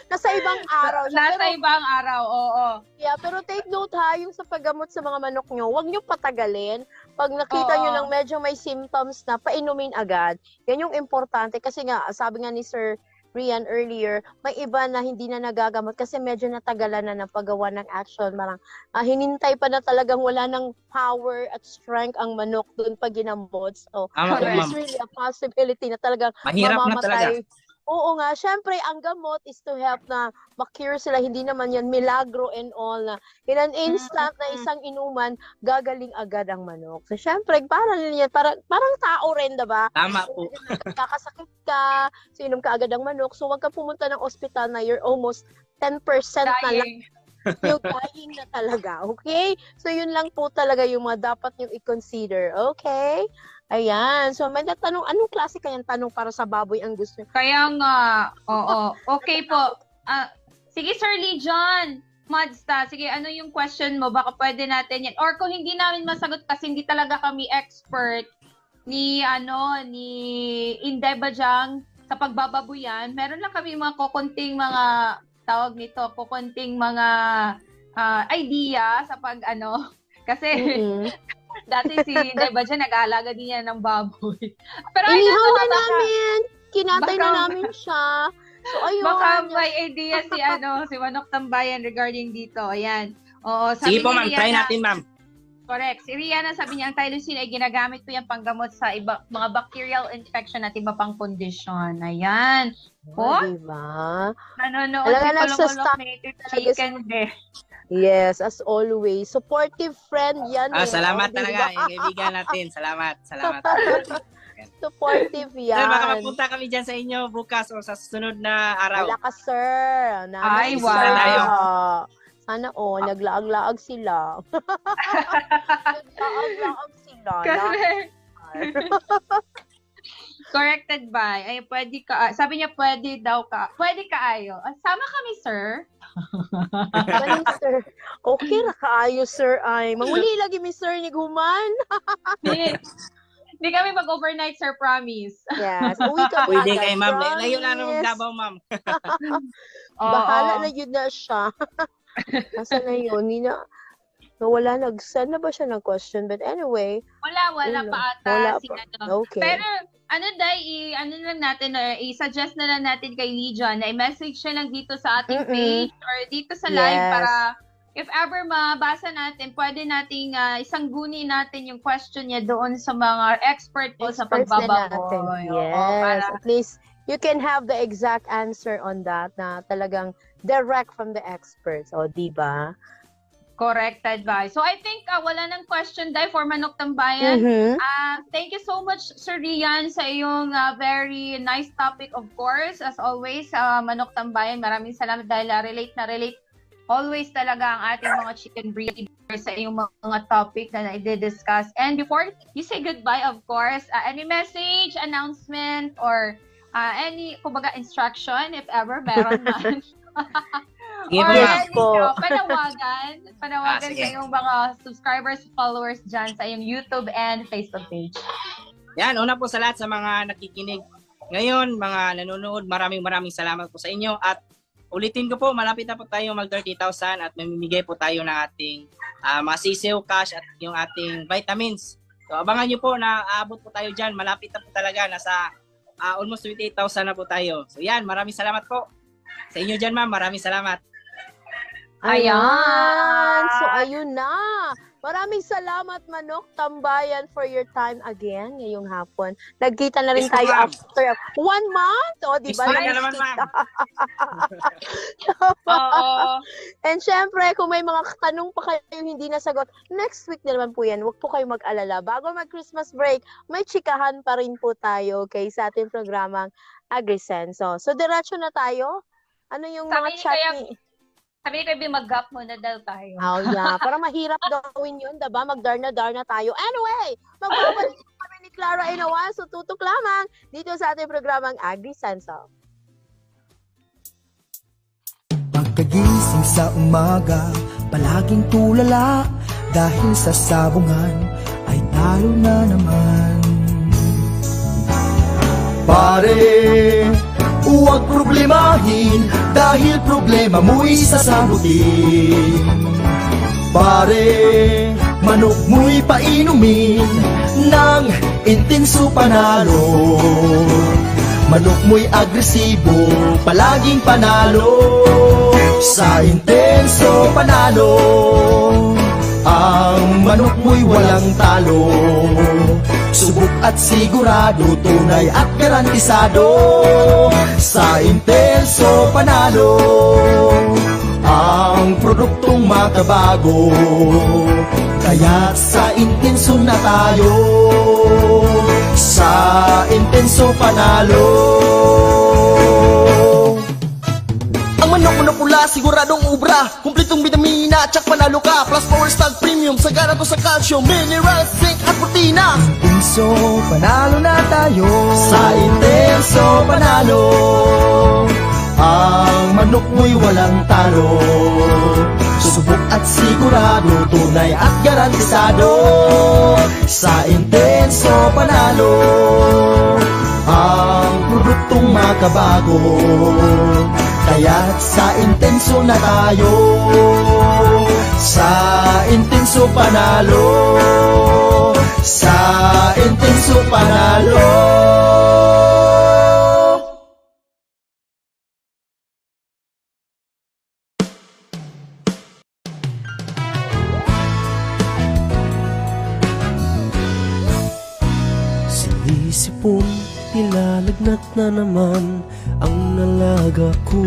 nasa ibang araw siya. Nasa ibang araw, oo. Yeah, pero take note ha, yung sa paggamot sa mga manok nyo, huwag nyo patagalin. Pag nakita nyo lang medyo may symptoms na, painumin agad. Yan yung importante kasi nga, sabi nga ni Sir Rian earlier, may iba na hindi na nagagamot kasi medyo natagalan na ng paggawa ng action. Marang hinintay pa na talagang wala ng power at strength ang manok doon pag ginamot. So, there is really a possibility na talagang Mahirap na mamamatay. talaga. Oo nga, syempre, ang gamot is to help na makure sila. Hindi naman yan milagro and all na in an instant na isang inuman, gagaling agad ang manok. So, syempre, parang tao rin, diba? Tama po. Kakasakit ka, so inom ka agad ang manok. So, wag ka pumunta ng ospital na you're almost 10% na lang. Yung dying na talaga, okay? So, yun lang po talaga yung mga dapat nyo i-consider, okay? Ayan. So, may natanong, anong klase kayang tanong para sa baboy ang gusto nyo? Kaya nga, oo. Okay po. Sige, Sir Lee John Madsta, sige, ano yung question mo? Baka pwede natin yan. Or kung hindi namin masagot kasi hindi talaga kami expert ni Inday Bajang sa pagbababuyan, meron lang kami mga kukunting mga tawag nito, kukunting mga idea sa kasi dati si Inday Bajang nag-aalaga din yan ng baboy. Pero inihaw na namin! Kinatay na namin siya. So, ayun. Baka may idea si Manok Tambayan regarding dito. Ayan. Oo, sabi Sige po, ma'am. ni Try Rihanna, natin, ma'am. correct. Si Rihanna sabi niya, ang Tylosin ay ginagamit ko yung panggamot sa mga bacterial infection at iba pang kondisyon. Ayan. Po? Diba? Nanonood Talaga si Palomolok nagsa-stop Native Chicken de. Yes, as always. Supportive friend yan. Salamat Oh, talaga. diba? Yung kaibigan natin. Salamat. Supportive yan. Sir, baka mapunta kami dyan sa inyo bukas o sa susunod na araw. Wala ka, sir. Ay, Sila wow. tayo. Sana naglaag-laag sila. Naglaag-laag sila. Correct. Corrected by. Ay, pwede ka. Sabi niya, pwede daw ka. Pwede ka ayo. Sama kami, sir. Galing, sir. Okay ra kaayo, sir. Ay, manguli lagi mi sir ni Guman. Hindi kami mag-overnight, sir, promise. Yes. Uwi ka Pwede agad, kay ma'am. promise. Layo na naman Davao, ma'am. Bahala na yun na siya. Nasaan na yun? Wala saan na ba siya ng question? But anyway. Wala pa ata. Wala si pa. ano. Okay. Pero, lang natin, i-suggest na lang natin kay Legion na i-message siya lang dito sa ating page or dito sa live para if ever mabasa natin, pwede nating isangguni natin yung question niya doon sa mga expert po sa pagbababoy. Yes. At least, you can have the exact answer on that na talagang direct from the experts. O, diba? Correct advice. So I think wala nang question dahil for Manok Tambayan. Thank you so much, Sir Rian, sa iyong very nice topic, of course. As always, Manok Tambayan, maraming salamat dahil relate always talaga ang ating mga chicken breeders sa iyong mga topic na i-discuss. And before you say goodbye, of course, any message, announcement, or any, kumbaga, instruction, if ever meron man. Or Yes po. panawagan sa sige. iyong mga subscribers, followers dyan sa iyong YouTube and Facebook page. Yan, una po sa lahat sa mga nakikinig ngayon, mga nanonood, maraming salamat po sa inyo. At ulitin ko po, malapit na po tayo mag 30,000 at mamimigay po tayo ng ating mga sisiw, cash at yung ating vitamins. So abangan nyo po na aabot po tayo dyan. Malapit na po talaga, nasa almost 28,000 na po tayo. So yan, maraming salamat po. Sa inyo dyan, ma'am, maraming salamat. Ayan. So, ayun na. Maraming salamat, Manok Tambayan, for your time again ngayong hapon. Nagkita na rin Yes, tayo ma'am. after 1 month. O, di ba? Yes, ma'am, naman, ma'am. Oo. And syempre, kung may mga tanong pa kayo hindi nasagot, next week na naman po yan. Huwag po kayo mag-alala. Bago mag-Christmas break, may chikahan pa rin po tayo sa ating programang Agrisenso. So, diretso na tayo. Ano yung Sabi mga ni chat Kuya- ni... Sabi ni Kirby, mag-gap muna daw tayo. Oh, yeah. Para mahirap gawin yun, diba? Mag-darna tayo. Anyway, magbabalik kami ni Clara Inawan. So tutok lamang dito sa ating programang AgriSenso. Pagkagising sa umaga, palaging tulala dahil sa sabungan ay talo na naman. Pare, huwag problemahin dahil problema mo'y sasagutin. Pare, manok mo'y painumin ng intenso panalo. Manok mo'y agresibo, palaging panalo. Sa intenso panalo, ang manok mo'y walang talo. Subok at sigurado, tunay at garantisado. Sa intenso panalo, ang produktong makabago. Kaya't sa intenso na tayo, sa intenso panalo. Ang manok mo na pula, siguradong ubra. Kumpletong bitamina, tsak panalo ka. Plus Power Stag Premium, sagana to sa calcium, minerals, zinc at protina. Intenso panalo na tayo, Sa intenso panalo, ang manok mo'y walang talo. Subok at sigurado, tunay at garantisado. Sa intenso panalo, ang produktong makabago. Kaya't sa intenso na tayo, sa intenso panalo. Sa intenso panalo. Sinisipon, nilalagnat na naman ang nalaga ko,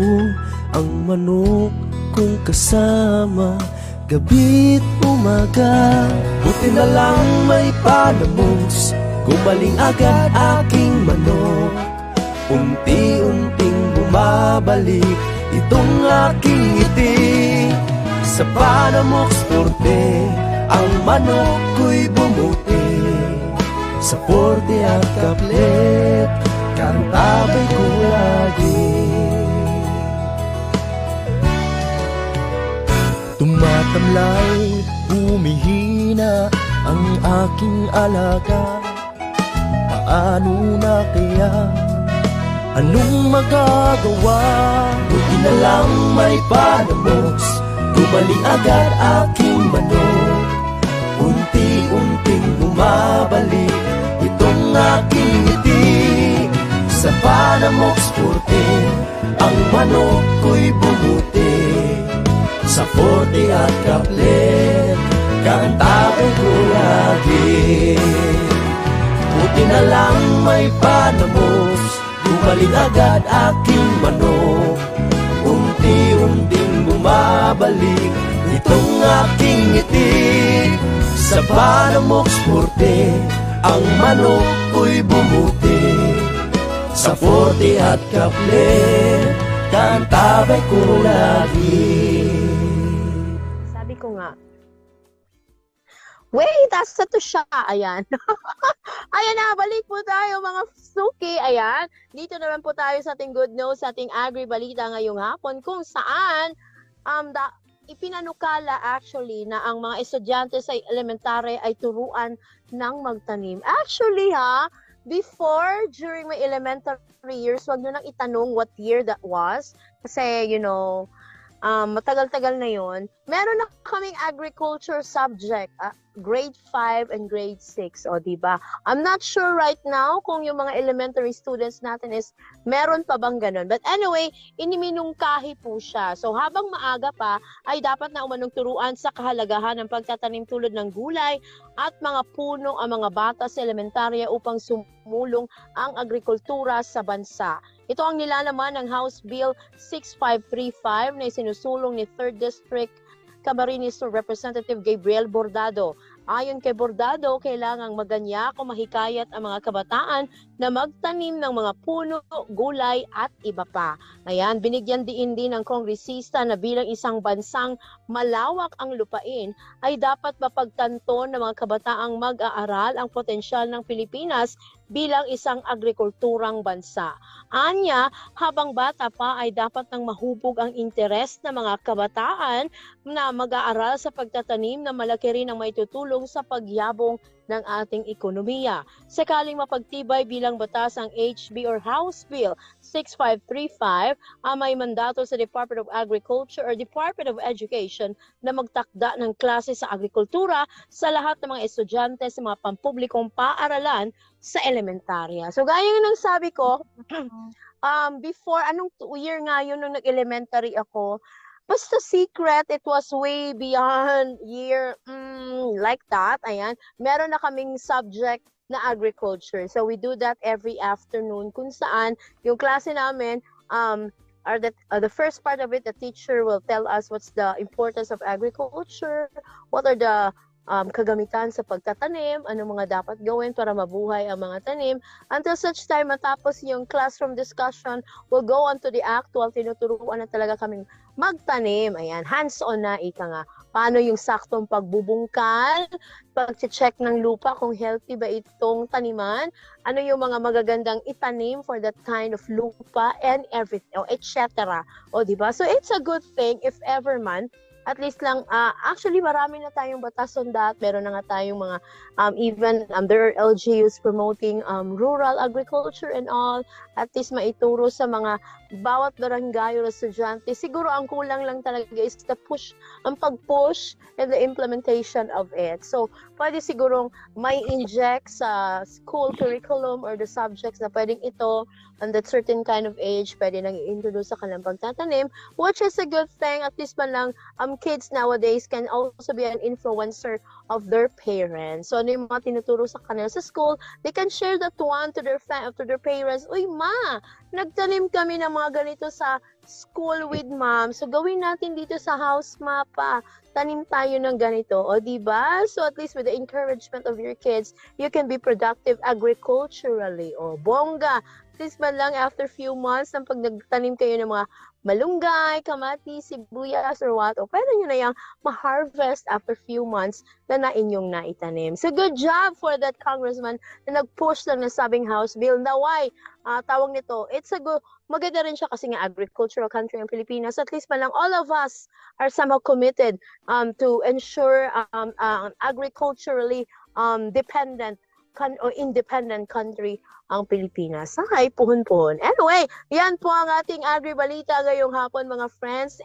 ang manok kong kasama, gabi't umaga. Buti na lang may panamos, gumaling agad aking manok. Unti-unting bumabalik itong aking ngiti. Sa panamok sporte, ang manok ko'y bumuti. Sa porte at kaplet, kantabay ko lagi. Tumatamlay, humihina ang aking alaga. Paano na kaya? Anong magagawa? Buti na lang may panamos, gumaling agad aking manok. Unti-unting bumabalik itong aking ngiti. Sa panamok sporte, ang manok ko'y bumuti. Sa forte at kaplet, kantabay ko lagi. Buti na lang may panamos, gumaling agad aking manok. Unti-unting bumabalik itong aking ngiti. Sa panamok sporte, ang manok ko'y bumuti. Sa forte at kaplet, kantabay ko lagi. Sabi ko nga, wait, asa to siya? Ayan. Ayan na, balik po tayo mga suki. Ayan, dito naman po tayo sa ating good news, sa ating agri-balita ngayong hapon, kung saan ipinanukala actually na ang mga estudyante sa elementary ay turuan ng magtanim. Actually before, during my elementary years, wag nyo nang itanong what year that was. Kasi, matagal-tagal na yon. Meron na kaming agriculture subject, grade 5 and grade 6, o diba? I'm not sure right now kung yung mga elementary students natin is meron pa bang ganun. But anyway, iniminungkahi po siya. So habang maaga pa, ay dapat na umanong turuan sa kahalagahan ng pagtatanim tulad ng gulay at mga puno ang mga bata sa elementarya upang sumulong ang agrikultura sa bansa. Ito ang nilalaman ng House Bill 6535 na isinusulong ni 3rd District Camarines Representative Gabriel Bordado. Ayon kay Bordado, kailangang maganyak o mahikayat ang mga kabataan na magtanim ng mga puno, gulay at iba pa. Ayan, binigyan din ng kongresista na bilang isang bansang malawak ang lupain ay dapat mapagtanto ng mga kabataang mag-aaral ang potensyal ng Pilipinas bilang isang agrikulturang bansa. Anya, habang bata pa ay dapat nang mahubog ang interes ng mga kabataan na mag-aaral sa pagtatanim na malaki rin ang maitutulong sa pagyabong ng ating ekonomiya. Sakaling mapagtibay bilang batas ang HB or House Bill 6535, may mandato sa Department of Agriculture or Department of Education na magtakda ng klase sa agrikultura sa lahat ng mga estudyante sa mga pampublikong paaralan sa elementarya. So gaya ng sabi ko, before, anong year nga yun nung nag-elementary ako, basta secret, it was way beyond year like that. Ayan, meron na kaming subject na agriculture. So we do that every afternoon kung saan yung klase namin, the first part of it, the teacher will tell us what's the importance of agriculture, what are the kagamitan sa pagtatanim, ano mga dapat gawin para mabuhay ang mga tanim. Until such time, matapos yung classroom discussion, we'll go on to the actual, tinuturuan na talaga kaming magtanim. Ayan, hands-on na, ika nga. Paano yung saktong pagbubungkal, pag-check ng lupa kung healthy ba itong taniman, ano yung mga magagandang itanim for that kind of lupa, and everything, etc. O, diba? So, it's a good thing if ever man, at least lang, actually marami na tayong batas on that. Meron na nga tayong mga, even there are LGUs promoting rural agriculture and all. At least maituro sa mga bawat barangay o estudyante. Siguro ang kulang lang talaga is the push, ang pag-push and the implementation of it. So, pwede sigurong may inject sa school curriculum or the subjects na pwedeng ito on that certain kind of age, pwede nang i-introduce sa kanilang pagtatanim, which is a good thing. At least man lang, kids nowadays can also be an influencer of their parents. So, ano yung mga tinuturo sa kanila sa school, they can share that one to their parents. Uy, ma, nagtanim kami ng mga ganito sa school with mom. So, gawin natin dito sa house, mapa. Tanim tayo ng ganito. O, diba? So, at least with the encouragement of your kids, you can be productive agriculturally. O, bongga. At least man lang after few months, pag nagtanim kayo ng mga malunggay, kamatis, sibuyas, or what, o pwede nyo na yung ma-harvest after few months na inyong naitanim. So, good job for that congressman na nag-push lang na sabing House Bill. Now, why? Tawag nito, it's a good, maganda rin siya kasi nga agricultural country ang Pilipinas. At least man lang, all of us are somehow committed to ensure agriculturally dependent or independent country ang Pilipinas. Ay, puhon-puhon. Anyway, yan po ang ating agri-balita ngayong hapon, mga friends.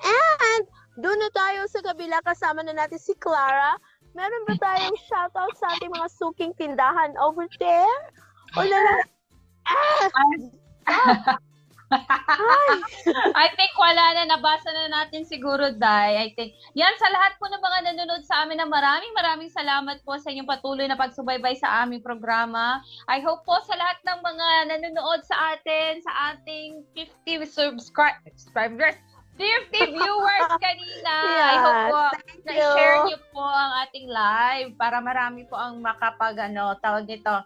And doon na tayo sa kabila, kasama na natin si Clara. Meron ba tayong shoutout sa ating mga suking tindahan over there? Wala na. I think wala na, nabasa na natin siguro, Day. I think, yan sa lahat po ng mga nanonood sa amin na maraming salamat po sa inyong patuloy na pagsubaybay sa aming programa. I hope po sa lahat ng mga nanonood sa atin, sa ating 50 subscribers, 50 viewers kanina. Yeah, I hope po na-share you. niyo po ang ating live para marami po ang makapag, tawag nito,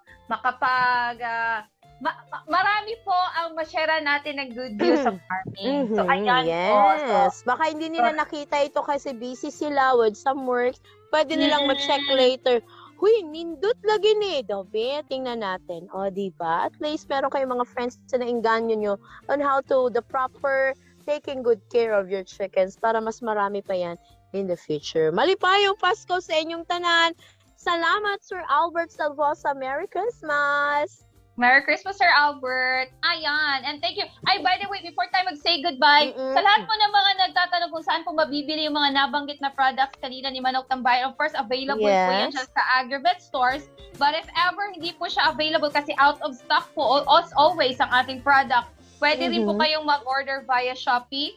marami po ang ma-share natin ng good news of farming. So, ayan po. Yes. Baka hindi nila nakita ito kasi busy sila with some work. Pwede nilang ma-check later. Huy, nindot lagi ni. Dobe, tingnan natin. O, diba? At least meron kayong mga friends na nainganyo nyo on how to the proper taking good care of your chickens para mas marami pa yan in the future. Malipayong Pasko sa inyong tanan. Salamat, Sir Albert Salvosa. Merry Christmas! Merry Christmas, Sir Albert. Ayan. And thank you. Ay, by the way, before tayo mag-say goodbye, sa lahat po ng mga nagtatanong kung saan po mabibili yung mga nabanggit na products kanina ni Manok Tambayan, of course, available po yan siya sa Agribet stores. But if ever hindi po siya available kasi out of stock po, as always, ang ating product, pwede rin po kayong mag-order via Shopee.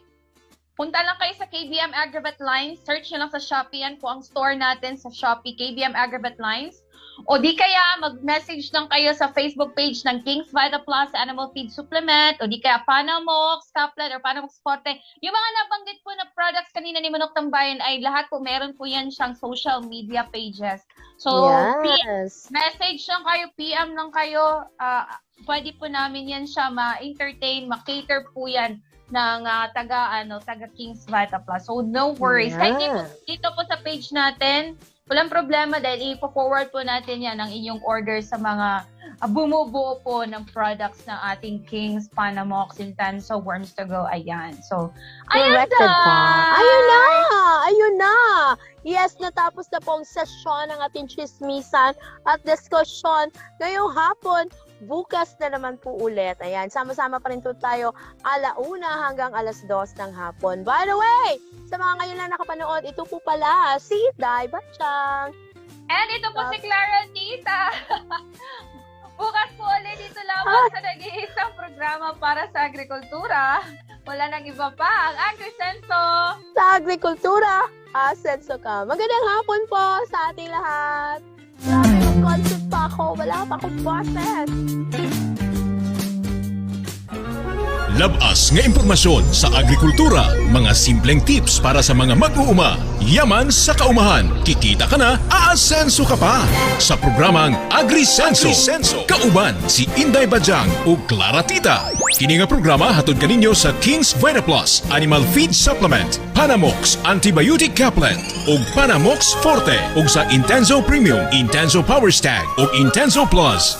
Punta lang kayo sa KBM Agribet Lines. Search nyo lang sa Shopee. Yan po ang store natin sa Shopee, KBM Agribet Lines. O di kaya mag-message lang kayo sa Facebook page ng King's Vita Plus Animal Feed Supplement, o di kaya Panamox, Caplan, or Panamox Forte. Yung mga nabanggit po na products kanina ni Manok Tambayan ay lahat po meron po yan siyang social media pages. So, Yes. message lang kayo, PM lang kayo. Pwede po namin yan siya ma-entertain, ma-cater po yan ng taga King's Vita Plus. So, no worries. Yeah. Kahit dito po sa page natin, walang problema dahil i-forward po natin yan ang inyong order sa mga bumubuo po ng products ng ating King's Panamox Intenso Worms to Go. Ayan. So, ayan Corrected na! pa. Ayun na! Ayun na! Yes, natapos na po ang sesyon ng ating chismisan at diskusyon ngayong hapon. Bukas na naman po ulit. Ayan, sama-sama pa rin po tayo 1:00 hanggang 2:00 ng hapon. By the way, sa mga ngayon lang nakapanood, ito po pala si Dai Batchang. And ito po si Clara Tita. Bukas po ulit dito lamang sa nag-iisang programa para sa agrikultura. Wala nang iba pa, ang AgriSenso. Sa agrikultura, asenso ka. Magandang hapon po sa ating lahat. Grabe yung concept pa ako. Wala pa akong boses. Labas nga impormasyon sa agrikultura, mga simpleng tips para sa mga mag-uuma. Yaman sa kaumahan, kikita ka na, aasenso ka pa. Sa programang AgriSenso, kauban si Inday Bajang o Clara Tita. Kini nga programa hatod kaninyo sa King's Vita Plus Animal Feed Supplement, Panamox Antibiotic Caplet ug Panamox Forte ug sa Intenso Premium, Intenso Power Stag ug Intenso Plus.